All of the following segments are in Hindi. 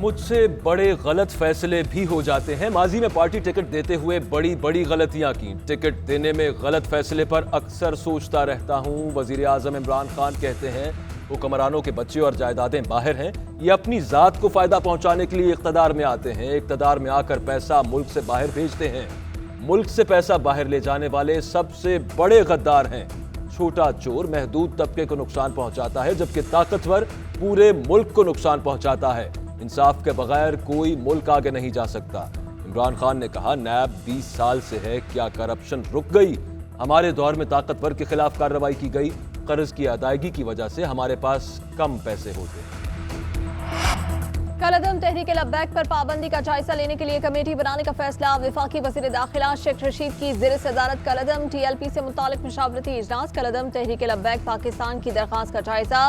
मुझसे बड़े गलत फैसले भी हो जाते हैं। माजी में पार्टी टिकट देते हुए बड़ी बड़ी गलतियां की। टिकट देने में गलत फैसले पर अक्सर सोचता रहता हूं। वजीर आजम इमरान खान कहते हैं हुक्मरानों के बच्चे और जायदादें बाहर हैं। ये अपनी जात को फायदा पहुंचाने के लिए इख्तदार में आते हैं। इख्तदार में आकर पैसा मुल्क से बाहर भेजते हैं। मुल्क से पैसा बाहर ले जाने वाले सबसे बड़े गद्दार हैं। छोटा चोर महदूद तबके को नुकसान पहुंचाता है, जबकि ताकतवर पूरे मुल्क को नुकसान पहुंचाता है। इंसाफ के बगैर कोई मुल्क आगे नहीं जा सकता। इमरान खान ने कहा, नैब 20 साल से है, क्या करप्शन रुक गई? हमारे दौर में ताकतवर के खिलाफ कार्रवाई की गई। कर्ज की अदायगी की वजह से हमारे पास कम पैसे होते। कलअदम तहरीक लब्बैक पर पाबंदी का जायजा लेने के लिए कमेटी बनाने का फैसला। वफाकी वज़ीर दाखिला शेख रशीद की ज़ेर सदारत कलअदम TLP से मुतालिक मुशावरती इजलास। कलअदम तहरीक लब्बैक पाकिस्तान की दरख्वास्त का जायजा।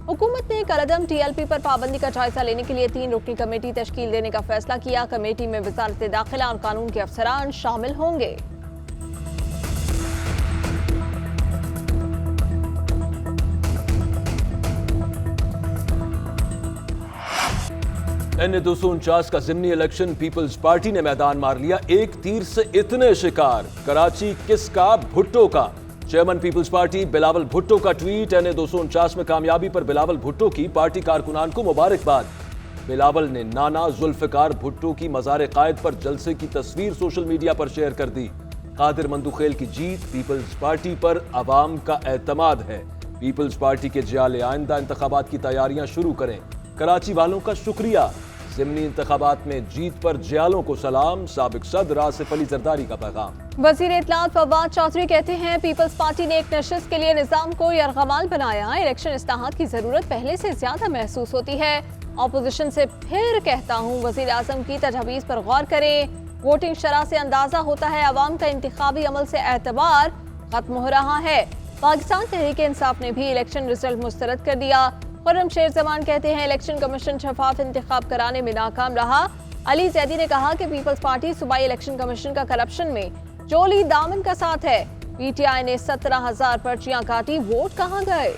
हुकूमत ने कलअदम TLP पर पाबंदी का जायजा लेने के लिए 3 रुकनी कमेटी तश्कील देने का फैसला किया। कमेटी में वज़ारत दाखिला और कानून के अफसरान शामिल होंगे। NA-249 का ज़िमनी इलेक्शन पीपल्स पार्टी ने मैदान मार लिया। एक तीर से इतने शिकार, कराची किसका? भुट्टो का। चेयरमैन पीपल्स पार्टी बिलावल भुट्टो का ट्वीट। NA-249 में कामयाबी पर बिलावल भुट्टो की पार्टी कारकुनान को मुबारकबाद। बिलावल ने नाना जुल्फिकार भुट्टो की मज़ार कायद पर जलसे की तस्वीर सोशल मीडिया पर शेयर कर दी। कादिर मंदुखेल की जीत, पीपल्स पार्टी पर अवाम का एतमाद है। पीपल्स पार्टी के जियाले आइंदा इंतखाबात की तैयारियां शुरू करें। कराची वालों का शुक्रिया। ज़िमनी इंतखाबात में जीत पर जियालों को सलाम। साबिक सदर आसिफ अली जरदारी का पैगाम। वज़ीर इत्तलात फवाद चौधरी कहते हैं, पीपल्स पार्टी ने एक नशिस्त के लिए निज़ाम को यरगमाल बनाया। इलेक्शन इस्लाहात की जरूरत पहले से ज्यादा महसूस होती है। ऑपोजिशन से फिर कहता हूँ, वज़ीर आज़म की तजवीज़ पर गौर करें। वोटिंग शरह से अंदाजा होता है अवाम का इंतखाबी अमल से एतबार खत्म हो रहा है। पाकिस्तान तहरीक इंसाफ ने भी इलेक्शन रिजल्ट मुस्तरद कर दिया। खुर्रम शेर जमान कहते हैं, इलेक्शन कमीशन शफाफ इंतखाब कराने में नाकाम रहा। अली जैदी ने कहा कि पीपल्स पार्टी सूबाई इलेक्शन कमीशन का करप्शन में चोली दामन का साथ है। PTI ने 17,000 पर्चियां काटी, वोट कहां गए?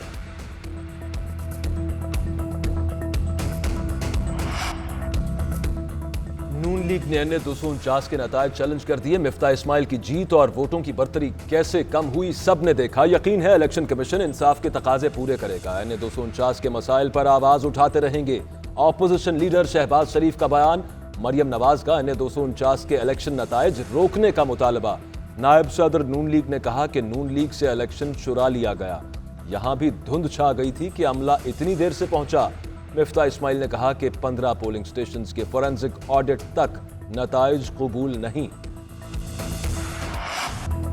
नून लीग ने NA-249 के नतायज चैलेंज कर दिए। मिफ्ता इस्माइल की जीत और वोटों की बर्तरी कैसे कम हुई, सब ने देखा। यकीन है इलेक्शन कमीशन इंसाफ के तकाजे पूरे करेगा। NA-249 के मसाइल पर आवाज उठाते रहेंगे। ऑपोजिशन लीडर शहबाज शरीफ का बयान। मरियम नवाज का NA-249 के इलेक्शन नतायज रोकने का मुतालबा। नायब सदर नून लीग ने कहा कि नून लीग से इलेक्शन चुरा लिया गया। यहां भी धुंध छा गई थी कि अमला इतनी देर से पहुंचा। मिफ्ता इस्माइल ने कहा कि 15 पोलिंग स्टेशंस के फोरेंसिक ऑडिट तक नताइज कबूल नहीं।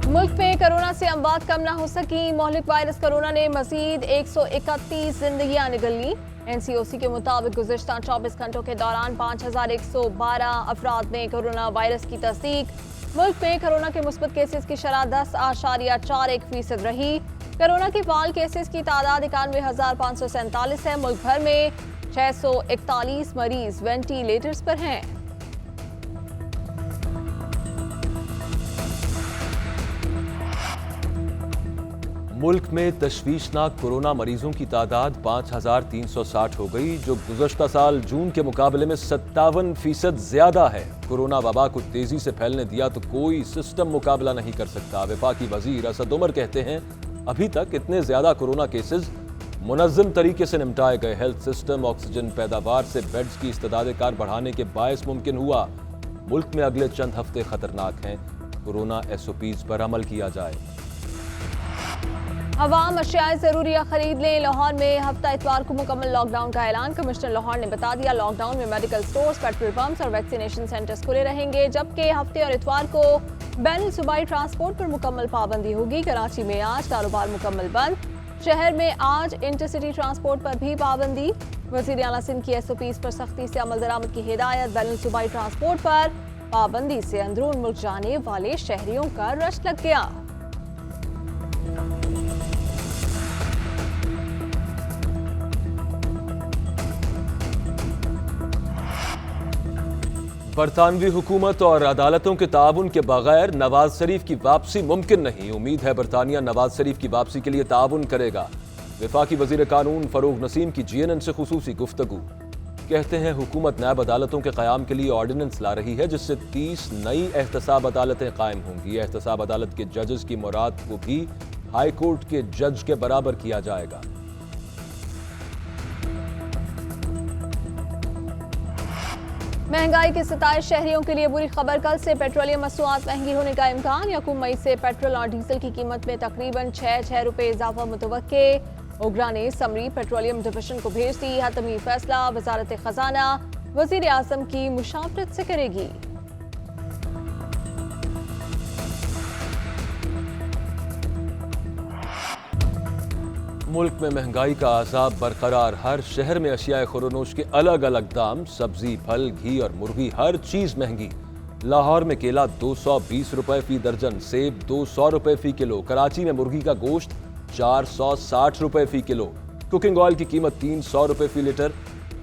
मुल्क में कोरोना से अमवात कम ना हो सकी। मोहलिक वायरस कोरोना ने मजीद 131 जिंदगियां निगल ली। NCOC के मुताबिक गुज़िश्ता 24 घंटों के दौरान 5,112 अफराद में कोरोना वायरस की तस्दीक। मुल्क में कोरोना के मुस्बत केसेस की शरह 10.41% रही। कोरोना के फाल केसेस की तादाद 91,547 है। मुल्क भर में 641 मरीज वेंटिलेटर्स पर हैं। मुल्क में तशवीशनाक कोरोना मरीजों की तादाद 5,360 हो गई, जो गुज़श्ता साल जून के मुकाबले में 57% ज्यादा है। कोरोना वबा को तेजी से फैलने दिया तो कोई सिस्टम मुकाबला नहीं कर सकता। वफाकी वजीर असद उमर कहते हैं, अभी तक इतने ज्यादा कोरोना केसेस मुनज़्ज़म तरीके से निपटाए गए। हेल्थ सिस्टम ऑक्सीजन पैदावार से बेड्स की इस्तेदाद कार बढ़ाने के बायस मुमकिन हुआ। मुल्क में अगले चंद हफ्ते खतरनाक हैं। कोरोना SOPs पर अमल किया जाए। अवाम अशियाए ज़रूरिया खरीद लें। लाहौर में हफ्ता इतवार को मुकम्मल लॉकडाउन का ऐलान। कमिश्नर लाहौर ने बता दिया, लॉकडाउन में मेडिकल स्टोर्स, पेट्रोल पंप्स और वैक्सीनेशन सेंटर्स खुले रहेंगे, जबकि हफ्ते और इतवार को बैनुल सूबाई ट्रांसपोर्ट पर मुकम्मल पाबंदी होगी। कराची में आज कारोबार मुकम्मल बंद। शहर में आज इंटरसिटी ट्रांसपोर्ट पर भी पाबंदी। वज़ीर आला सिंध की SOPs पर सख्ती से अमल दरामद की हिदायत। बैनुल सूबाई ट्रांसपोर्ट पर पाबंदी से अंदरून मुल्क जाने वाले शहरियों का रश लग गया। बरतानवी हुकूमत और अदालतों के ताउन के बगैर नवाज शरीफ की वापसी मुमकिन नहीं। उम्मीद है बरतानिया नवाज शरीफ की वापसी के लिए ताउन करेगा। वफाकी वजीर कानून फरूग नसीम की GNN से खुसूसी गुफ्तगू। कहते हैं हुकूमत नायब अदालतों के क़याम के लिए ऑर्डिनेंस ला रही है, जिससे 30 नई एहतसाब अदालतें कायम होंगी। एहतसाब अदालत के जजेस की मुराद को भी हाई कोर्ट के जज के बराबर किया जाएगा। महंगाई के सताए शहरियों के लिए बुरी खबर। कल से पेट्रोलियम मसनूआत महंगी होने का इम्कान। यकूम मई से पेट्रोल और डीजल की कीमत में तकरीबन 6 रुपए इजाफा मुतवक्के। ओगरा ने समरी पेट्रोलियम डिवीजन को भेज दी। हतमी फैसला वजारत खजाना वजीर आजम की मुशावरत से करेगी। मुल्क में महंगाई का अजाब बरकरार। हर शहर में अशियाए खुरोनोश के अलग अलग दाम। सब्जी, फल, घी और मुर्गी, हर चीज महंगी। लाहौर में केला 220 रुपए फी दर्जन, सेब 200 रुपए फी किलो। कराची में मुर्गी का गोश्त 460 रुपए फी किलो। कुकिंग ऑयल की कीमत 300 रुपए फी लीटर।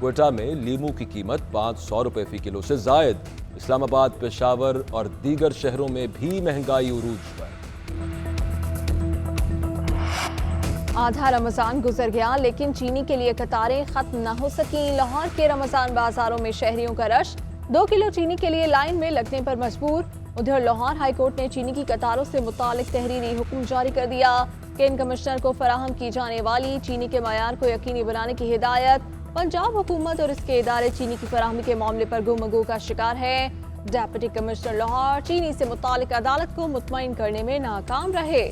क्वेटा में लीमू की कीमत 500 रुपए फी किलो से जायद। इस्लामाबाद, पेशावर और दीगर शहरों में भी महंगाई उरूज पर। आधा रमजान गुजर गया, लेकिन चीनी के लिए कतारें खत्म न हो सकी। लाहौर के रमजान बाजारों में शहरियों का रश। 2 किलो चीनी के लिए लाइन में लगने पर मजबूर। उधर लाहौर हाईकोर्ट ने चीनी की कतारों से मुतालिक तहरीरी हुक्म जारी कर दिया। केन कमिश्नर को फराहम की जाने वाली चीनी के मयार को यकीनी बनाने की हिदायत। पंजाब हुकूमत और इसके इदारे चीनी की फराहमी के मामले पर गुमगू का शिकार है। डेप्यूटी कमिश्नर लाहौर चीनी से मुतालिक अदालत को मुतमईन करने में नाकाम रहे।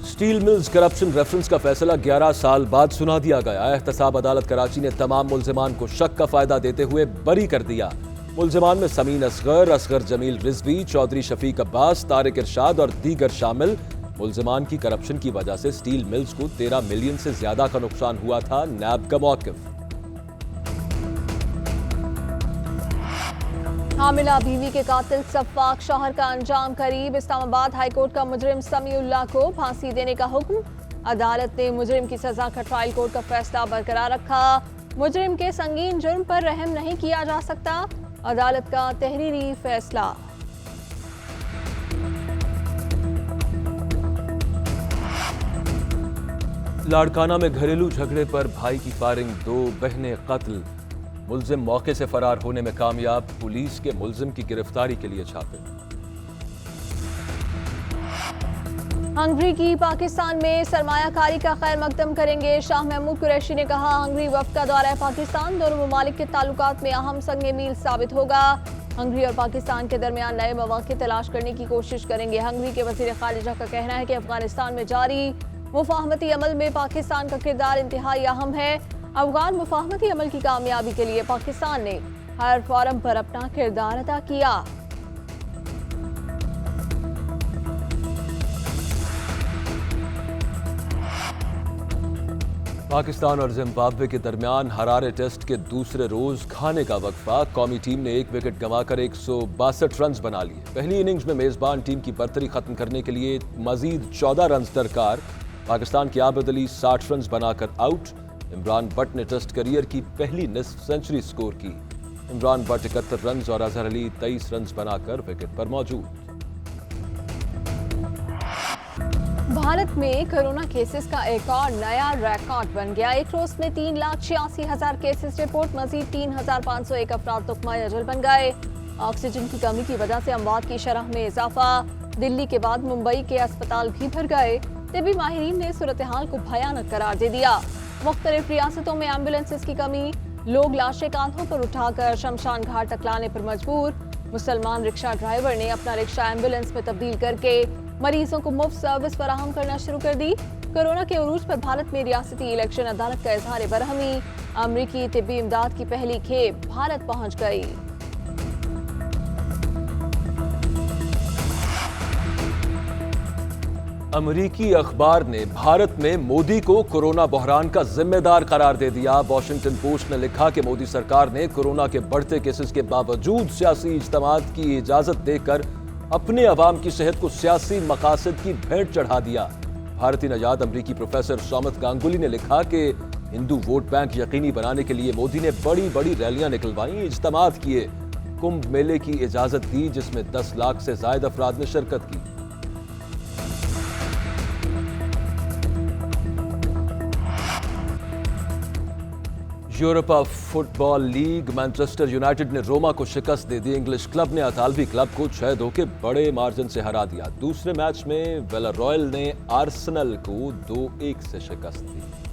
स्टील मिल्स करप्शन रेफरेंस का फैसला 11 साल बाद सुना दिया गया। एहतसाब अदालत कराची ने तमाम मुल्जिमान को शक का फायदा देते हुए बरी कर दिया। मुल्जिमान में समीन असगर, असगर जमील रिजवी, चौधरी शफीक अब्बास, तारिक इरशाद और दीगर शामिल। मुल्जिमान की करप्शन की वजह से स्टील मिल्स को 13 मिलियन से ज्यादा का नुकसान हुआ था। नैब का मौकिफ। हामिला बीवी के कातिल सफाक शौहर का अंजाम करीब। इस्लामाबाद हाईकोर्ट का मुजरिम समीउल्लाह को फांसी देने का हुक्म। अदालत ने मुजरिम की सजा का ट्रायल कोर्ट का फैसला बरकरार रखा। मुजरिम के संगीन जुर्म पर रहम नहीं किया जा सकता। अदालत का तहरीरी फैसला। लाड़काना में घरेलू झगड़े पर भाई की फायरिंग, 2 बहनें कत्ल। मुल्जिम मौके से फरार होने में कामयाब। पुलिस के मुल्जिम की गिरफ्तारी के लिए छापे। हंगरी की पाकिस्तान में सरमायाकारी का खैर मकदम करेंगे। शाह महमूद कुरैशी ने कहा, हंगरी वफ्द का दौरा पाकिस्तान दोनों ममालिक के ताल्लुकात में अहम संग मील साबित होगा। हंगरी और पाकिस्तान के दरमियान नए मौके तलाश करने की कोशिश करेंगे। हंगरी के वजीर खारिजा का कहना है कि अफगानिस्तान में जारी मुफाहमती अमल में पाकिस्तान का किरदार इंतहाई अहम है। अफगान मुफाहमती अमल की कामयाबी के लिए पाकिस्तान ने हर फोरम पर अपना किरदार अदा किया। पाकिस्तान और जिम्बाब्वे के दरमियान हरारे टेस्ट के दूसरे रोज खाने का वक्फा। कौमी टीम ने 1 विकेट गंवाकर 162 रन बना लिए। पहली इनिंग्स में मेजबान टीम की बर्तरी खत्म करने के लिए मजीद 14 रन दरकार। पाकिस्तान के आबिद अली 60 रन बनाकर आउट। इमरान बट ने टेस्ट करियर की पहली निस्फ सेंचुरी स्कोर की। इमरान बट 71 रन और अजहर अली 23 रन बनाकर विकेट पर मौजूद। भारत में कोरोना केसेस का एक और नया रिकॉर्ड बन गया। एक रोज में 3,86,000 केसेस रिपोर्ट। मजीद 3,501 अफराद तुकमा अजल बन गए। ऑक्सीजन की कमी की वजह से अमवात की शरह में इजाफा। दिल्ली के बाद मुंबई के अस्पताल भी भर गए। तिब्बी माहिरीन ने सूरत हाल को भयानक करार दे दिया। मुख्तलिफ रियासतों में एम्बुलेंसेस की कमी। लोग लाशें कांधों पर उठाकर शमशान घाट तक लाने पर मजबूर। मुसलमान रिक्शा ड्राइवर ने अपना रिक्शा एम्बुलेंस में तब्दील करके मरीजों को मुफ्त सर्विस फराहम करना शुरू कर दी। कोरोना के उरूज पर भारत में रियासती इलेक्शन अदालत का इजहार बरहमी। अमरीकी तिब्बी इमदाद की पहली खेप भारत पहुंच गई। अमरीकी अखबार ने भारत में मोदी को कोरोना बहरान का जिम्मेदार करार दे दिया। वॉशिंगटन पोस्ट ने लिखा कि मोदी सरकार ने कोरोना के बढ़ते केसेस के बावजूद सियासी इज्तिमात की इजाजत देकर अपने अवाम की सेहत को सियासी मकासद की भेंट चढ़ा दिया। भारतीय नजाद अमरीकी प्रोफेसर सौमत गांगुली ने लिखा कि हिंदू वोट बैंक यकीनी बनाने के लिए मोदी ने बड़ी बड़ी रैलियां निकलवाई, इज्तिमात किए, कुंभ मेले की इजाजत दी जिसमें 10 लाख से ज्यादा अफराद ने शिरकत की। Europa football league Manchester United ने रोमा को शिकस्त दे दी। इंग्लिश क्लब ने अतालवी क्लब को 6-2 के बड़े मार्जिन से हरा दिया। दूसरे मैच में विलारॉयल ने आर्सेनल को 2-1 से शिकस्त दी।